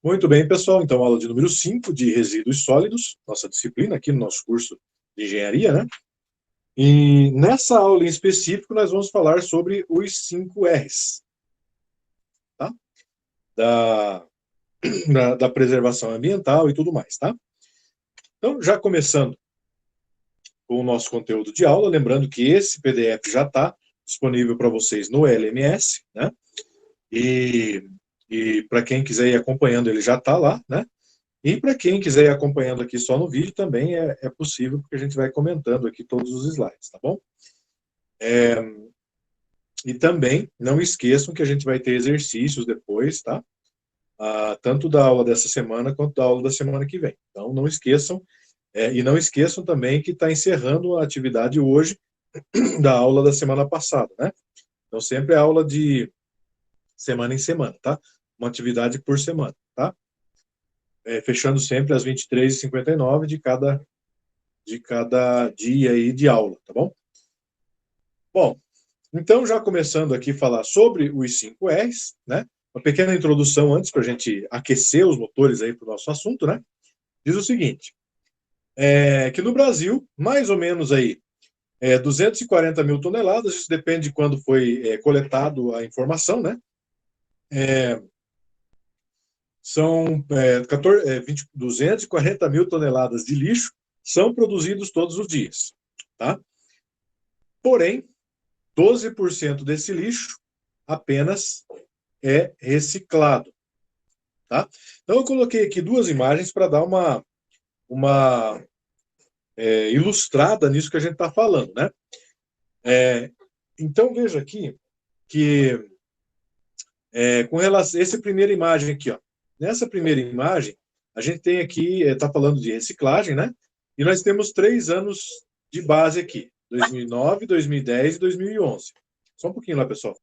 Muito bem, pessoal. Então, aula de número 5 de resíduos sólidos, nossa disciplina aqui no nosso curso de engenharia, né? E nessa aula em específico, nós vamos falar sobre os 5 R's, tá? Da preservação ambiental e tudo mais, tá? Então, já começando com o nosso conteúdo de aula, lembrando que esse PDF já está disponível para vocês no LMS, né? E para quem quiser ir acompanhando, ele já está lá, né? E para quem quiser ir acompanhando aqui só no vídeo, também é possível, porque a gente vai comentando aqui todos os slides, tá bom? E também não esqueçam que a gente vai ter exercícios depois, tá? Tanto da aula dessa semana quanto da aula da semana que vem. Então não esqueçam, e não esqueçam também que está encerrando a atividade hoje da aula da semana passada, né? Então sempre é aula de semana em semana, tá? Uma atividade por semana, tá? Fechando sempre às 23h59 de cada dia aí de aula, tá bom? Bom, então já começando aqui a falar sobre os 5 R's, né? Uma pequena introdução antes para a gente aquecer os motores aí para o nosso assunto, né? Diz o seguinte, que no Brasil, mais ou menos aí, 240 mil toneladas, isso depende de quando foi coletado a informação, né? São 240 mil toneladas de lixo são produzidos todos os dias, tá? Porém, 12% desse lixo apenas é reciclado, tá? Então, eu coloquei aqui duas imagens para dar uma ilustrada nisso que a gente está falando, né? Então, veja aqui que com relação a essa primeira imagem aqui, ó, nessa primeira imagem, a gente tem aqui, está falando de reciclagem, né? E nós temos 3 anos de base aqui, 2009, 2010 e 2011. Só um pouquinho lá, pessoal.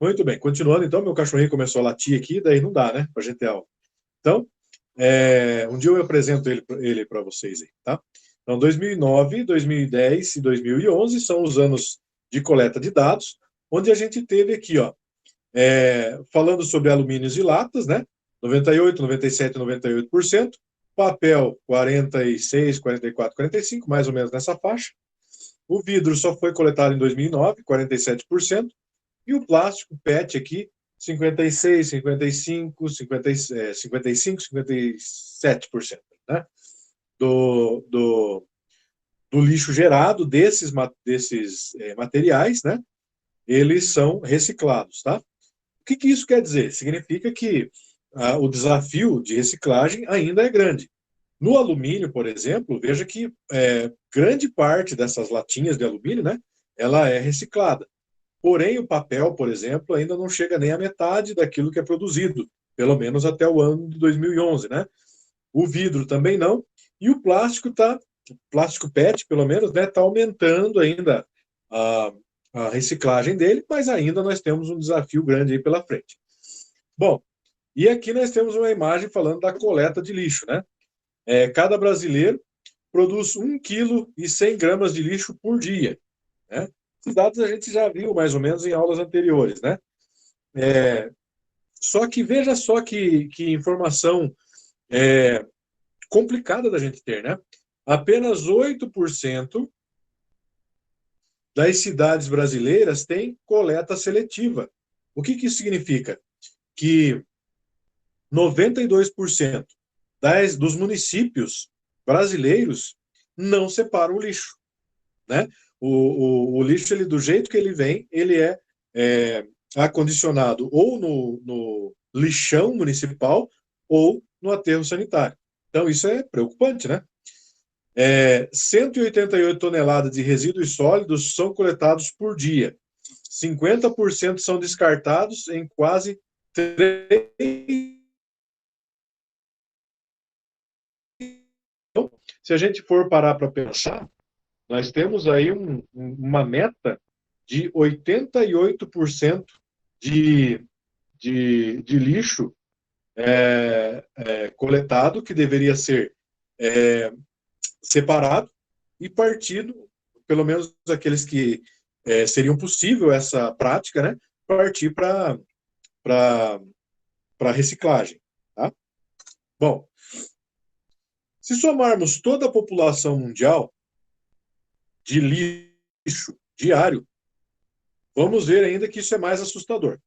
Muito bem, continuando então, meu cachorrinho começou a latir aqui, daí não dá, né, para a gente ter aula. Então, um dia eu apresento ele para vocês aí, tá? Então, 2009, 2010 e 2011 são os anos de coleta de dados, onde a gente teve aqui, ó, falando sobre alumínios e latas, né? 98, 97, 98%, papel 46, 44, 45, mais ou menos nessa faixa. O vidro só foi coletado em 2009, 47%, e o plástico PET aqui, 56, 55, 55, 57%, né? Do lixo gerado desses materiais, né? Eles são reciclados, tá? O que isso quer dizer? Significa que o desafio de reciclagem ainda é grande. No alumínio, por exemplo, veja que grande parte dessas latinhas de alumínio, né, ela é reciclada. Porém, o papel, por exemplo, ainda não chega nem à metade daquilo que é produzido, pelo menos até o ano de 2011, né? O vidro também não. E o plástico PET, pelo menos, né, está aumentando ainda a, a reciclagem dele, mas ainda nós temos um desafio grande aí pela frente. Bom, e aqui nós temos uma imagem falando da coleta de lixo, né? Cada brasileiro produz 1,1 kg de lixo por dia, né? Esses dados a gente já viu mais ou menos em aulas anteriores, né? Só que veja só que informação complicada da gente ter, né? Apenas 8% das cidades brasileiras têm coleta seletiva. O que isso significa? Que 92% dos municípios brasileiros não separam o lixo, né? O lixo, ele, do jeito que ele vem, ele é acondicionado ou no lixão municipal ou no aterro sanitário. Então, isso é preocupante, né? 188 toneladas de resíduos sólidos são coletados por dia. 50% são descartados em quase 3. Então, se a gente for parar para pensar, nós temos aí uma meta de 88% de lixo coletado, que deveria ser separado, e partindo, pelo menos aqueles que seriam possível essa prática, né, partir para reciclagem. Tá? Bom, se somarmos toda a população mundial de lixo diário, vamos ver ainda que isso é mais assustador.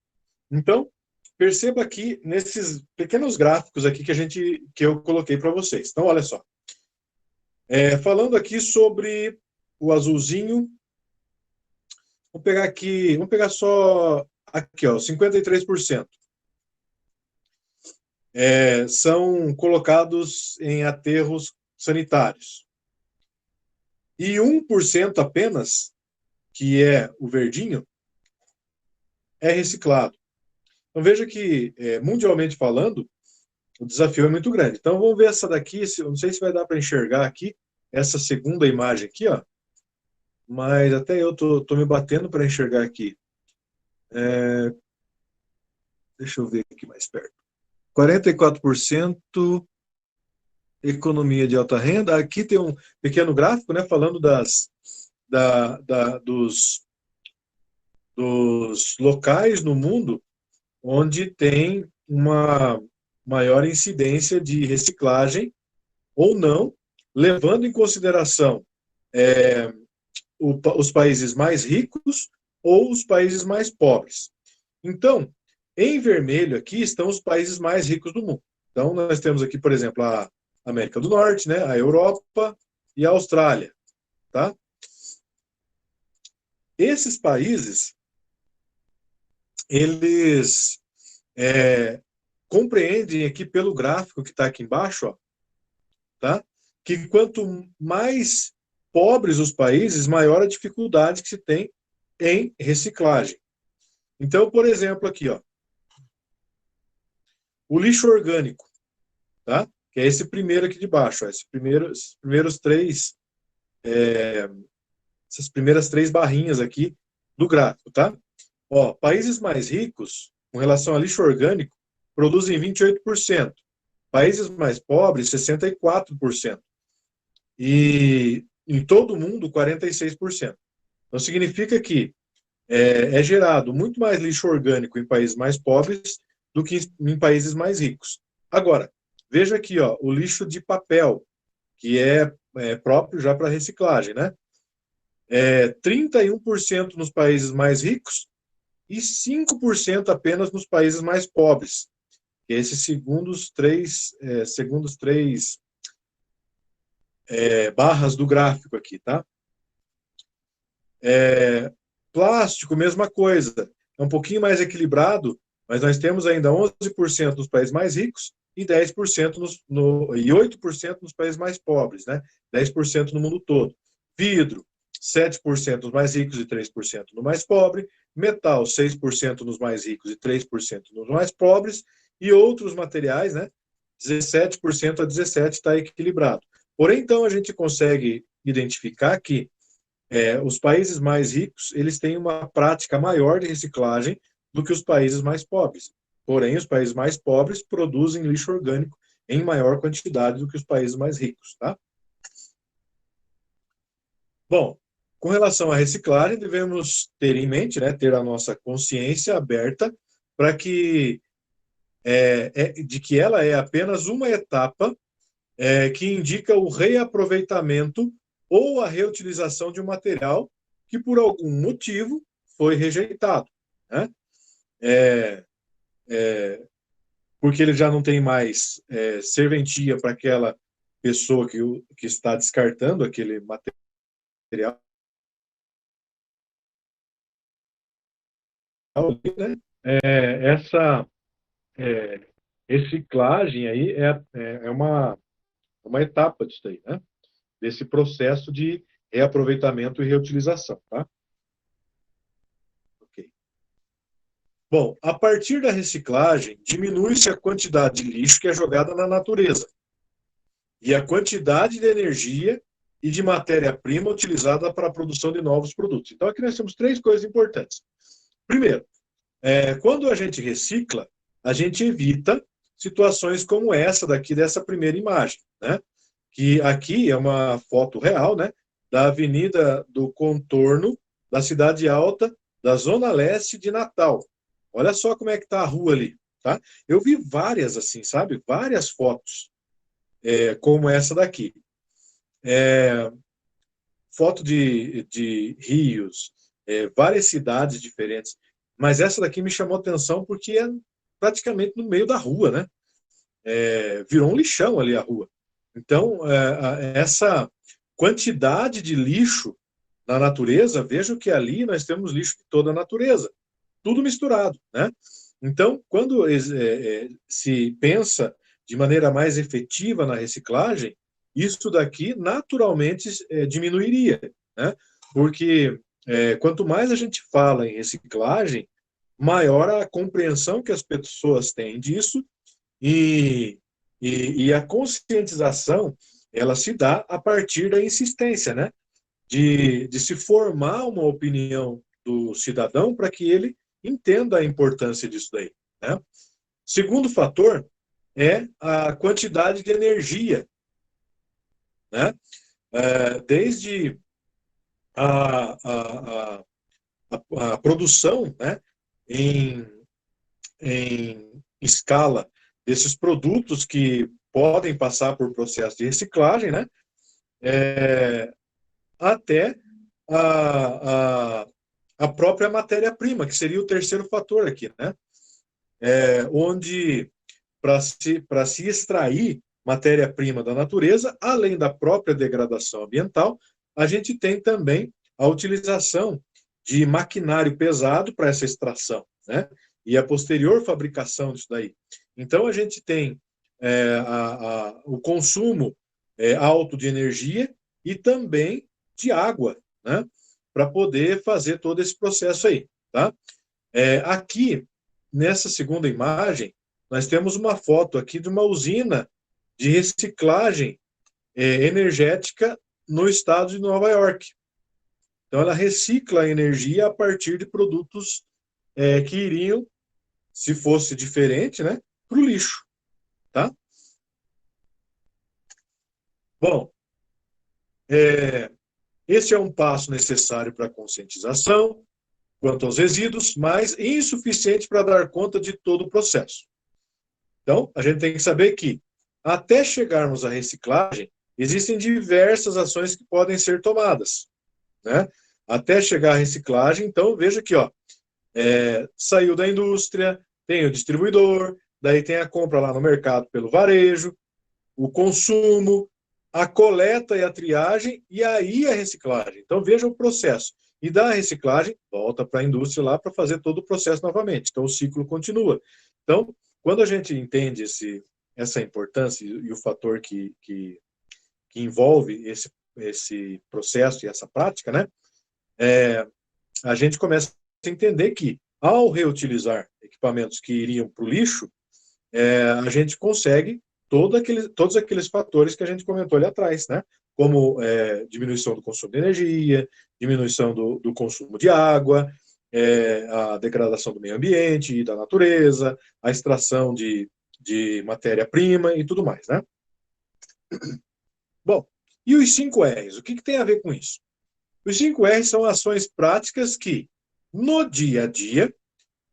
Então, perceba aqui nesses pequenos gráficos aqui que eu coloquei para vocês. Então, olha só. Falando aqui sobre o azulzinho, vamos pegar só aqui, ó, 53%. São colocados em aterros sanitários. E 1% apenas, que é o verdinho, é reciclado. Então veja que, mundialmente falando, o desafio é muito grande. Então vamos ver essa daqui, eu não sei se vai dar para enxergar aqui, essa segunda imagem aqui, ó, mas até eu tô me batendo para enxergar aqui. Deixa eu ver aqui mais perto. 44% economia de alta renda. Aqui tem um pequeno gráfico, né, falando dos locais no mundo onde tem uma maior incidência de reciclagem ou não, levando em consideração os países mais ricos ou os países mais pobres. Então, em vermelho aqui estão os países mais ricos do mundo. Então, nós temos aqui, por exemplo, a América do Norte, né, a Europa e a Austrália. Tá? Esses países, eles compreendem aqui pelo gráfico que está aqui embaixo, ó, tá? Que quanto mais pobres os países, maior a dificuldade que se tem em reciclagem. Então, por exemplo, aqui, ó, o lixo orgânico, tá? Que é esse primeiro aqui de baixo, ó, essas primeiras três barrinhas aqui do gráfico, tá? Ó, países mais ricos, com relação a lixo orgânico, produzem 28%. Países mais pobres, 64%. E em todo o mundo, 46%. Então, significa que é gerado muito mais lixo orgânico em países mais pobres do que em países mais ricos. Agora, veja aqui, ó, o lixo de papel, que é próprio já para reciclagem, né? 31% nos países mais ricos e 5% apenas nos países mais pobres. Esses segundos três barras do gráfico aqui, tá? Plástico, mesma coisa. É um pouquinho mais equilibrado, mas nós temos ainda 11% nos países mais ricos e 10% e 8% nos países mais pobres, né? 10% no mundo todo. Vidro, 7% nos mais ricos e 3% no mais pobre. Metal, 6% nos mais ricos e 3% nos mais pobres. E outros materiais, né? 17% a 17% está equilibrado. Porém, então, a gente consegue identificar que os países mais ricos, eles têm uma prática maior de reciclagem do que os países mais pobres. Porém, os países mais pobres produzem lixo orgânico em maior quantidade do que os países mais ricos, tá? Bom, com relação à reciclagem, devemos ter em mente, né, ter a nossa consciência aberta para que de que ela é apenas uma etapa que indica o reaproveitamento ou a reutilização de um material que, por algum motivo, foi rejeitado. Né? Porque ele já não tem mais serventia para aquela pessoa que está descartando aquele material. Né? Essa reciclagem aí é uma etapa disso aí, né? Desse processo de reaproveitamento e reutilização, tá? Ok. Bom, a partir da reciclagem, diminui-se a quantidade de lixo que é jogada na natureza e a quantidade de energia e de matéria-prima utilizada para a produção de novos produtos. Então, aqui nós temos três coisas importantes. Primeiro, quando a gente recicla, a gente evita situações como essa daqui, dessa primeira imagem, né? Que aqui é uma foto real, né? da Avenida do Contorno, da Cidade Alta, da Zona Leste de Natal. Olha só como é que está a rua ali, tá? Eu vi várias assim, sabe? Várias fotos, como essa daqui. Foto de rios, várias cidades diferentes. Mas essa daqui me chamou a atenção porque é praticamente no meio da rua, né? Virou um lixão ali a rua. Então, essa quantidade de lixo na natureza, vejo que ali nós temos lixo de toda a natureza, tudo misturado, né? Então, quando se pensa de maneira mais efetiva na reciclagem, isso daqui naturalmente diminuiria, né? Porque quanto mais a gente fala em reciclagem, maior a compreensão que as pessoas têm disso e, e a conscientização ela se dá a partir da insistência, né? De se formar uma opinião do cidadão para que ele entenda a importância disso daí, né? Segundo fator é a quantidade de energia, né? Desde a, a, a produção, né? em, em escala desses produtos que podem passar por processo de reciclagem, né? Até a, a, a própria matéria-prima, que seria o terceiro fator aqui, né? Onde, para se extrair matéria-prima da natureza, além da própria degradação ambiental, a gente tem também a utilização de maquinário pesado para essa extração, né? E a posterior fabricação disso daí. Então, a gente tem o consumo alto de energia e também de água, né? Para poder fazer todo esse processo aí, tá? Aqui, nessa segunda imagem, nós temos uma foto aqui de uma usina de reciclagem energética no estado de Nova York. Então, ela recicla a energia a partir de produtos que iriam, se fosse diferente, né, para o lixo, tá? Bom, esse é um passo necessário para a conscientização quanto aos resíduos, mas insuficiente para dar conta de todo o processo. Então, a gente tem que saber que, até chegarmos à reciclagem, existem diversas ações que podem ser tomadas, né? Até chegar à reciclagem, então, veja aqui, ó, saiu da indústria, tem o distribuidor, daí tem a compra lá no mercado pelo varejo, o consumo, a coleta e a triagem, e aí a reciclagem. Então, veja o processo. E da reciclagem, volta para a indústria lá para fazer todo o processo novamente. Então, o ciclo continua. Então, quando a gente entende essa importância e o fator que envolve esse processo e essa prática, né, a gente começa a entender que, ao reutilizar equipamentos que iriam para o lixo, a gente consegue todos aqueles fatores que a gente comentou ali atrás, né? Como diminuição do consumo de energia, diminuição do consumo de água, a degradação do meio ambiente e da natureza, a extração de matéria-prima e tudo mais, né? Bom, e os 5 R's? O que tem a ver com isso? Os 5 R's são ações práticas que, no dia a dia,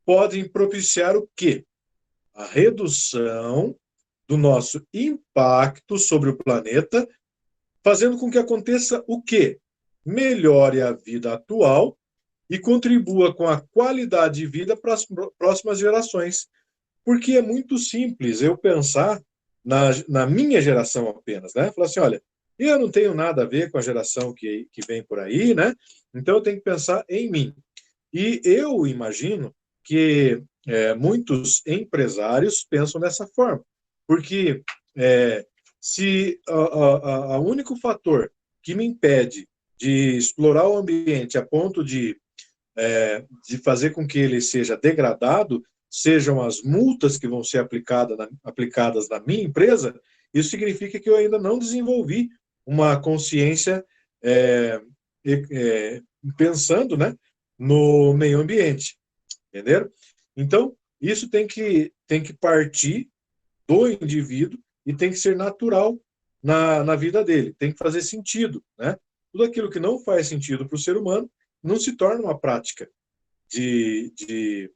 podem propiciar o quê? A redução do nosso impacto sobre o planeta, fazendo com que aconteça o quê? Melhore a vida atual e contribua com a qualidade de vida para as próximas gerações. Porque é muito simples eu pensar na minha geração apenas, né? Falar assim, olha, eu não tenho nada a ver com a geração que vem por aí, né? Então eu tenho que pensar em mim. E eu imagino que muitos empresários pensam dessa forma, porque se o único fator que me impede de explorar o ambiente a ponto de fazer com que ele seja degradado sejam as multas que vão ser aplicadas na minha empresa, isso significa que eu ainda não desenvolvi uma consciência pensando, né, no meio ambiente, entenderam? Então, isso tem que partir do indivíduo e tem que ser natural na vida dele, tem que fazer sentido, né? tudo aquilo que não faz sentido para o ser humano não se torna uma prática de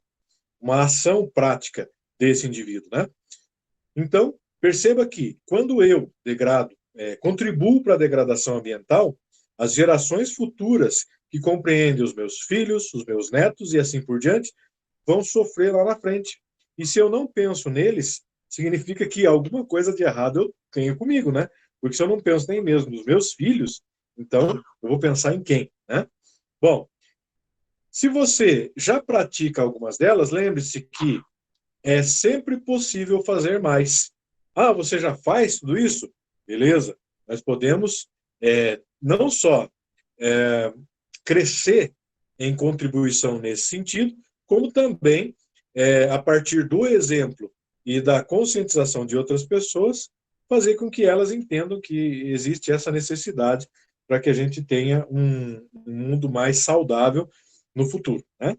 uma ação prática desse indivíduo, né? Então, perceba que quando eu degrado, contribuo para a degradação ambiental, as gerações futuras que compreendem os meus filhos, os meus netos e assim por diante, vão sofrer lá na frente. E se eu não penso neles, significa que alguma coisa de errado eu tenho comigo, né? Porque se eu não penso nem mesmo nos meus filhos, então eu vou pensar em quem, né? Bom, se você já pratica algumas delas, lembre-se que é sempre possível fazer mais. Ah, você já faz tudo isso? Beleza. Nós podemos não só crescer em contribuição nesse sentido, como também, a partir do exemplo e da conscientização de outras pessoas, fazer com que elas entendam que existe essa necessidade para que a gente tenha um mundo mais saudável no futuro, né?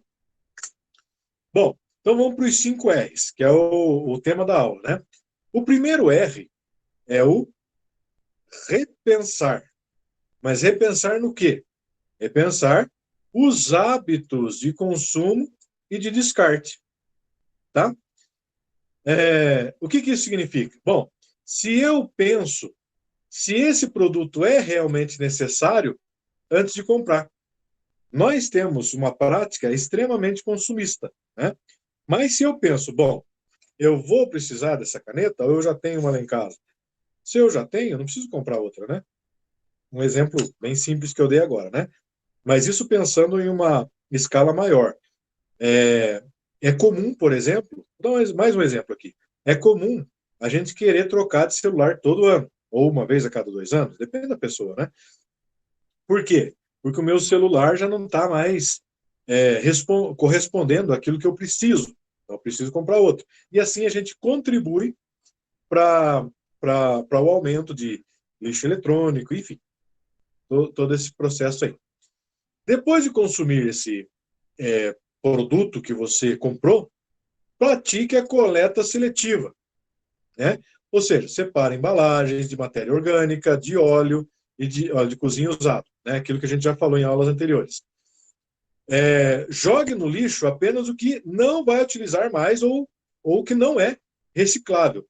Bom, então vamos para os 5 R's, que é o tema da aula, né? O primeiro R é o repensar. Mas repensar no quê? Repensar os hábitos de consumo e de descarte, tá? O que isso significa? Bom, se eu penso se esse produto é realmente necessário antes de comprar. Nós temos uma prática extremamente consumista, né? Mas se eu penso, bom, eu vou precisar dessa caneta ou eu já tenho uma lá em casa? Se eu já tenho, eu não preciso comprar outra, né? Um exemplo bem simples que eu dei agora, né? Mas isso pensando em uma escala maior. É comum, por exemplo, vou dar mais um exemplo aqui. É comum a gente querer trocar de celular todo ano, ou uma vez a cada 2 anos, depende da pessoa, né? Por quê? Porque o meu celular já não está mais correspondendo àquilo que eu preciso. Então, eu preciso comprar outro. E assim a gente contribui para o aumento de lixo eletrônico, enfim, todo esse processo aí. Depois de consumir esse produto que você comprou, pratique a coleta seletiva, né? Ou seja, separa embalagens de matéria orgânica, de óleo e de óleo de cozinha usado, né? Aquilo que a gente já falou em aulas anteriores. Jogue no lixo apenas o que não vai utilizar mais ou que não é reciclável.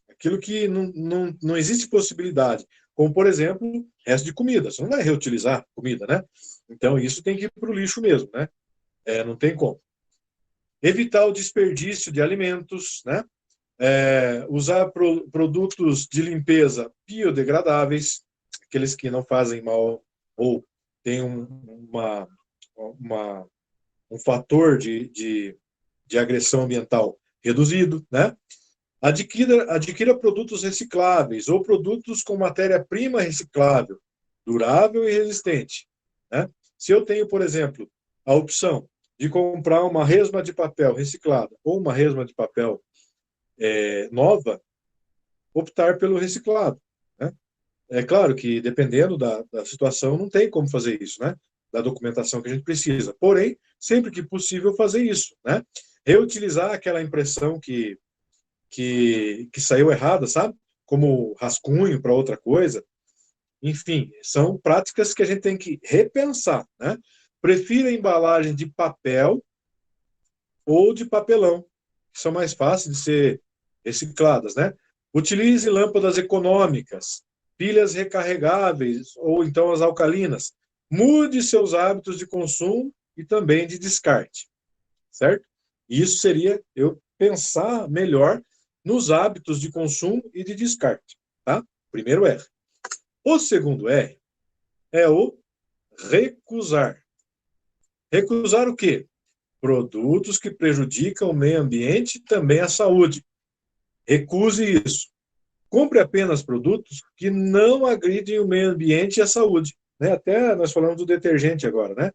Aquilo que não existe possibilidade. Como, por exemplo, resto de comida. Você não vai reutilizar comida, né? Então, isso tem que ir para o lixo mesmo, né? Não tem como. Evitar o desperdício de alimentos, né? Usar produtos de limpeza biodegradáveis, aqueles que não fazem mal ou têm um fator de agressão ambiental reduzido, né? Adquira produtos recicláveis ou produtos com matéria-prima reciclável, durável e resistente, né? Se eu tenho, por exemplo, a opção de comprar uma resma de papel reciclada ou uma resma de papel nova, optar pelo reciclado, né? É claro que, dependendo da situação, não tem como fazer isso, né? Da documentação que a gente precisa. Porém, sempre que possível, fazer isso, né? Reutilizar aquela impressão que saiu errada, sabe? Como rascunho para outra coisa. Enfim, são práticas que a gente tem que repensar, né? Prefira embalagem de papel ou de papelão, que são mais fáceis de ser recicladas, né? Utilize lâmpadas econômicas, pilhas recarregáveis ou então as alcalinas. Mude seus hábitos de consumo e também de descarte, certo? Isso seria eu pensar melhor nos hábitos de consumo e de descarte, tá? Primeiro R. O segundo R é o recusar. Recusar o quê? Produtos que prejudicam o meio ambiente e também a saúde. Recuse isso. Compre apenas produtos que não agridem o meio ambiente e a saúde, né? Até nós falamos do detergente agora, né?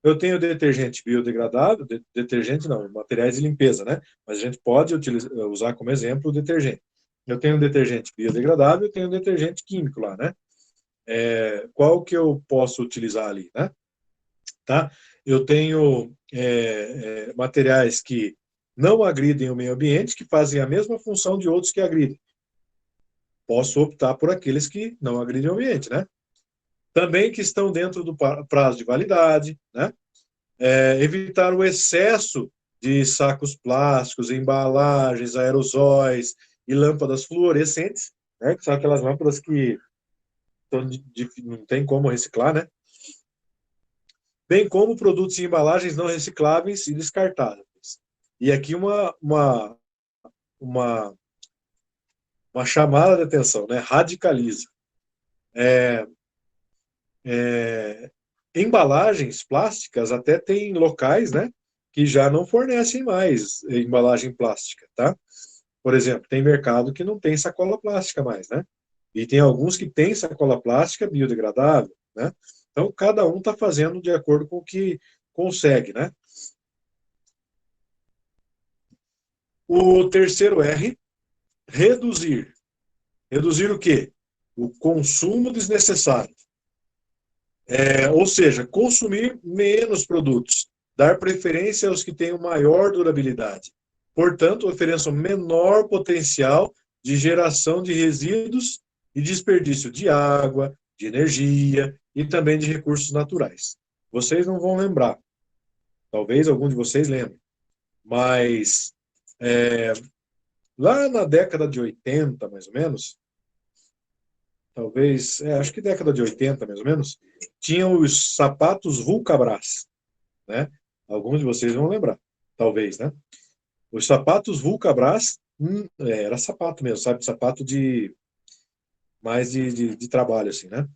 Eu tenho detergente biodegradável, detergente não, materiais de limpeza, né? Mas a gente pode usar como exemplo o detergente. Eu tenho um detergente biodegradável, eu tenho um detergente químico lá, né? Qual que eu posso utilizar ali, né? Tá? Eu tenho materiais que não agridem o meio ambiente, que fazem a mesma função de outros que agridem. Posso optar por aqueles que não agridem o ambiente, né? também que estão dentro do prazo de validade, né? Evitar o excesso de sacos plásticos, embalagens, aerosóis e lâmpadas fluorescentes, né? Que são aquelas lâmpadas que não tem como reciclar, né? Bem como produtos e embalagens não recicláveis e descartáveis. E aqui uma, uma chamada de atenção, né? Radicaliza. Embalagens plásticas até tem locais, né, que já não fornecem mais embalagem plástica, tá? Por exemplo, tem mercado que não tem sacola plástica mais, né? E tem alguns que têm sacola plástica biodegradável, né? Então, cada um está fazendo de acordo com o que consegue, né? O terceiro R, reduzir. Reduzir o quê? O consumo desnecessário. Ou seja, consumir menos produtos, dar preferência aos que tenham maior durabilidade. Portanto, ofereçam menor potencial de geração de resíduos e desperdício de água, de energia e também de recursos naturais. Vocês não vão lembrar, talvez algum de vocês lembre, mas lá na década de 80, mais ou menos, talvez, acho que década de 80, mais ou menos, tinham os sapatos Vulcabras, né? Alguns de vocês vão lembrar, talvez, né? Os sapatos Vulcabras, era sapato mesmo, sabe? Sapato mais de trabalho, assim, né?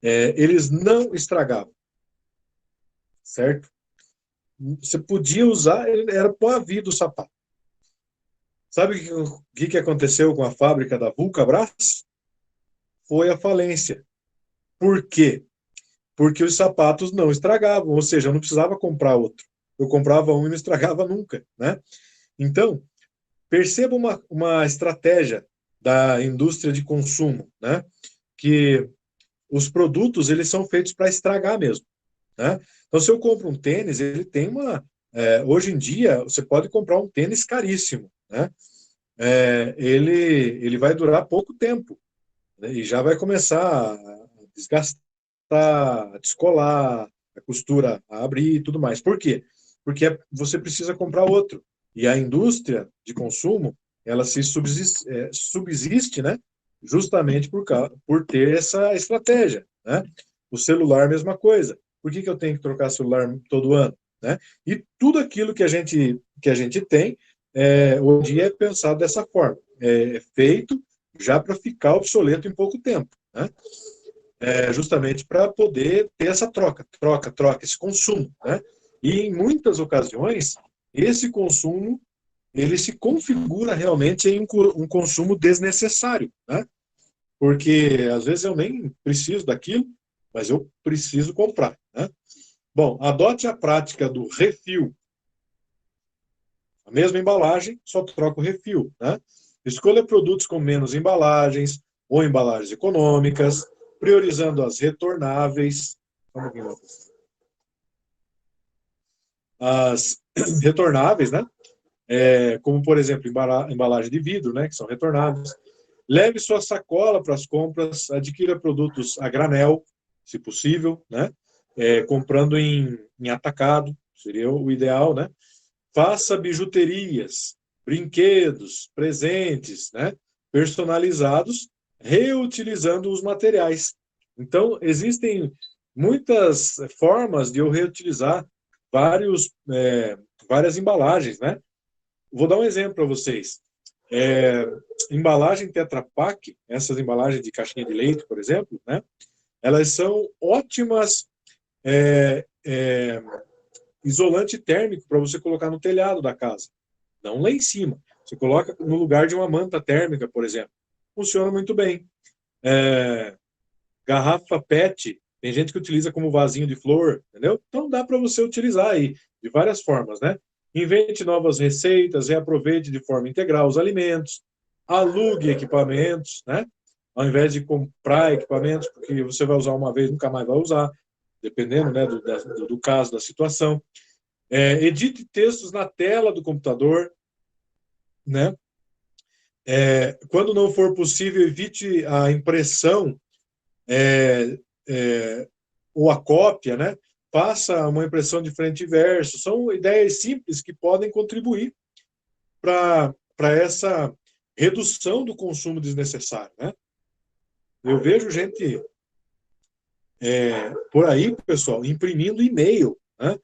Eles não estragavam, certo? Você podia usar, era pó a vida o sapato. Sabe o que aconteceu com a fábrica da Vulcabras? Foi a falência. Por quê? Porque os sapatos não estragavam, ou seja, eu não precisava comprar outro. Eu comprava um e não estragava nunca, né? Então, perceba uma estratégia da indústria de consumo, né? Que os produtos, eles são feitos para estragar mesmo, né? Então, se eu compro um tênis, ele tem hoje em dia, você pode comprar um tênis caríssimo, né? Ele vai durar pouco tempo, né? E já vai começar a desgastar, a descolar, a costura a abrir e tudo mais. Por quê? Porque você precisa comprar outro. E a indústria de consumo, ela subsiste, né? Justamente por ter essa estratégia, né? O celular, mesma coisa. Por que eu tenho que trocar celular todo ano, né? E tudo aquilo que a gente tem, hoje em dia é pensado dessa forma. É feito já para ficar obsoleto em pouco tempo, né? Justamente para poder ter essa troca, esse consumo, né? E em muitas ocasiões, esse consumo, ele se configura realmente em um consumo desnecessário, né? Porque às vezes eu nem preciso daquilo, mas eu preciso comprar, né? Bom, adote a prática do refil. A mesma embalagem, só troca o refil, né? Escolha produtos com menos embalagens ou embalagens econômicas, priorizando as retornáveis. As retornáveis, né? Como, por exemplo, embalagem de vidro, né? Que são retornáveis. Leve sua sacola para as compras, adquira produtos a granel, se possível, né? Comprando em atacado, seria o ideal, né? Faça bijuterias, brinquedos, presentes, né? Personalizados, reutilizando os materiais. Então, existem muitas formas de eu reutilizar várias embalagens, né? Vou dar um exemplo para vocês. Embalagem Tetra Pak, essas embalagens de caixinha de leite, por exemplo, né? Elas são ótimas isolante térmico para você colocar no telhado da casa, não lá em cima. Você coloca no lugar de uma manta térmica, por exemplo. Funciona muito bem. Garrafa PET, tem gente que utiliza como vasinho de flor, entendeu? Então dá para você utilizar aí de várias formas, né? Invente novas receitas, reaproveite de forma integral os alimentos, alugue equipamentos, né? Ao invés de comprar equipamentos, porque você vai usar uma vez, nunca mais vai usar, dependendo, né, do caso, da situação. Edite textos na tela do computador, né? Quando não for possível, evite a impressão ou a cópia, né? Passa uma impressão de frente e verso. São ideias simples que podem contribuir para essa redução do consumo desnecessário, né? Eu vejo gente por aí, pessoal, imprimindo e-mail, né?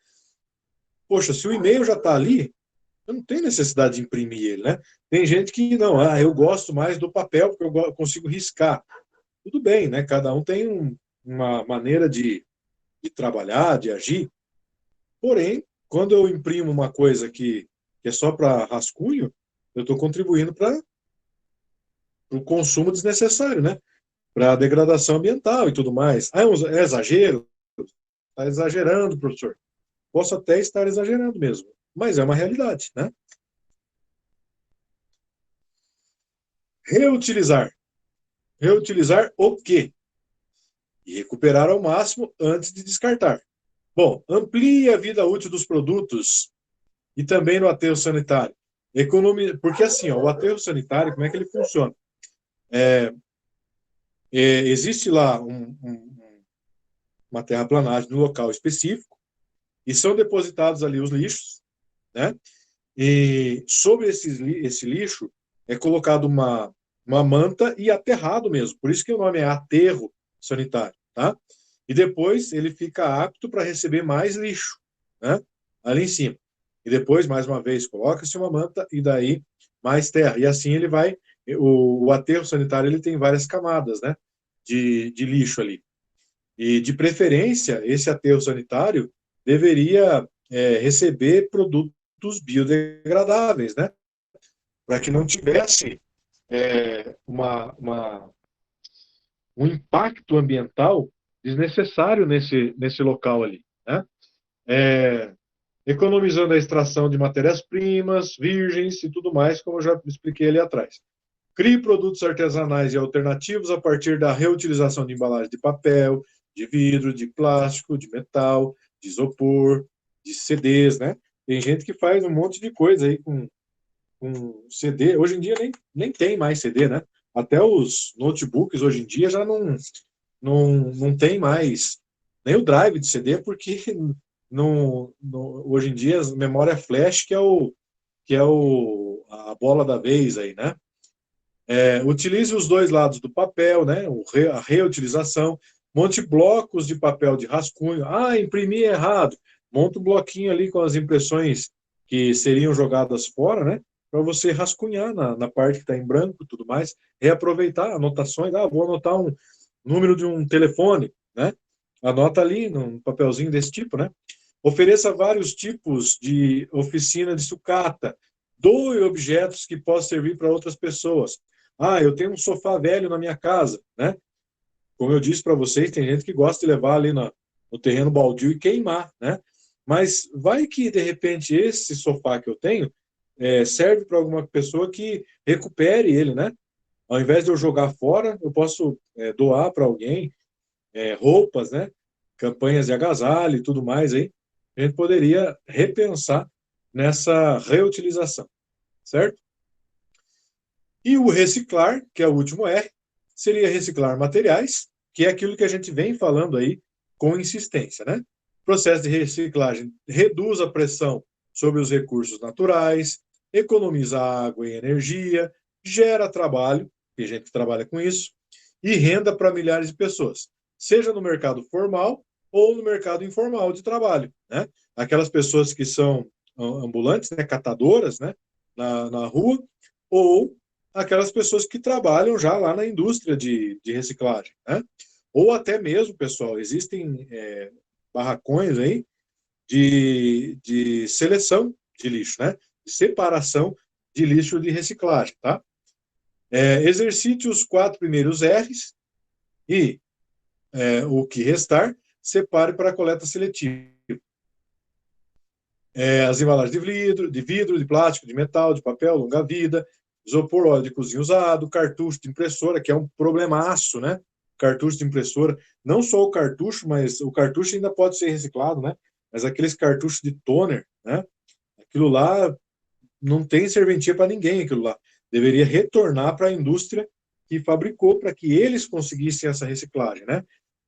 Poxa, se o e-mail já está ali, eu não tenho necessidade de imprimir ele, né? Tem gente que não, eu gosto mais do papel porque eu consigo riscar. Tudo bem, né? Cada um tem uma maneira de trabalhar, de agir. Porém, quando eu imprimo uma coisa que é só para rascunho, eu estou contribuindo para o consumo desnecessário, né? Para a degradação ambiental e tudo mais. É exagero? Está exagerando, professor. Posso até estar exagerando mesmo, mas é uma realidade, né? Reutilizar. Reutilizar o quê? E recuperar ao máximo antes de descartar. Bom, amplie a vida útil dos produtos e também no aterro sanitário. Porque assim, ó, o aterro sanitário, como é que ele funciona? Existe lá uma terraplanagem no local específico e são depositados ali os lixos, né? E sobre esse lixo é colocado uma manta e aterrado mesmo. Por isso que o nome é aterro sanitário, tá? E depois ele fica apto para receber mais lixo, né? Ali em cima. E depois, mais uma vez, coloca-se uma manta e daí mais terra. E assim ele vai. O aterro sanitário ele tem várias camadas, né? De lixo ali. E, de preferência, esse aterro sanitário deveria receber produtos biodegradáveis, né? Para que não tivesse um impacto ambiental desnecessário nesse local ali, né? Economizando a extração de matérias-primas, virgens e tudo mais, como eu já expliquei ali atrás. Crie produtos artesanais e alternativos a partir da reutilização de embalagem de papel, de vidro, de plástico, de metal, de isopor, de CDs, né? Tem gente que faz um monte de coisa aí com CD. Hoje em dia nem tem mais CD, né? Até os notebooks hoje em dia já não tem mais nem o drive de CD, porque hoje em dia a memória flash que é a bola da vez aí, né? Utilize os dois lados do papel, né? A reutilização. Monte blocos de papel de rascunho. Imprimi errado. Monta um bloquinho ali com as impressões que seriam jogadas fora, né? Para você rascunhar na parte que está em branco e tudo mais. Reaproveitar anotações. Vou anotar um número de um telefone, né? Anota ali num papelzinho desse tipo, né? Ofereça vários tipos de oficina de sucata. Doe objetos que possam servir para outras pessoas. Eu tenho um sofá velho na minha casa, né? Como eu disse para vocês, tem gente que gosta de levar ali no terreno baldio e queimar, né? Mas vai que, de repente, esse sofá que eu tenho serve para alguma pessoa que recupere ele, né? Ao invés de eu jogar fora, eu posso doar para alguém roupas, né? Campanhas de agasalho e tudo mais aí. A gente poderia repensar nessa reutilização, certo? E o reciclar, que é o último R, seria reciclar materiais, que é aquilo que a gente vem falando aí com insistência, né? O processo de reciclagem reduz a pressão sobre os recursos naturais, economiza água e energia, gera trabalho, tem gente que trabalha com isso, e renda para milhares de pessoas, seja no mercado formal ou no mercado informal de trabalho, né? Aquelas pessoas que são ambulantes, né, catadoras, né, na rua, ou aquelas pessoas que trabalham já lá na indústria de reciclagem, né? Ou até mesmo, pessoal, existem barracões aí de seleção de lixo, né? De separação de lixo de reciclagem, tá? Exercite os 4 primeiros R's e o que restar, separe para a coleta seletiva. As embalagens de vidro, de plástico, de metal, de papel, longa-vida, isopor, óleo de cozinha usado, cartucho de impressora, que é um problemaço, né? Cartucho de impressora, não só o cartucho, mas o cartucho ainda pode ser reciclado, né? Mas aqueles cartuchos de toner, né? Aquilo lá não tem serventia para ninguém, aquilo lá. Deveria retornar para a indústria que fabricou para que eles conseguissem essa reciclagem, né?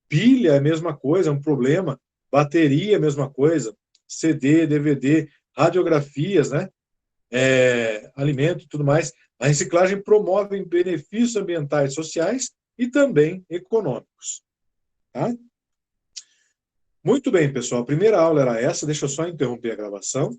Pilha é a mesma coisa, é um problema. Bateria é a mesma coisa. CD, DVD, radiografias, né? Alimento e tudo mais. A reciclagem promove benefícios ambientais e sociais e também econômicos. Tá? Muito bem, pessoal. A primeira aula era essa. Deixa eu só interromper a gravação.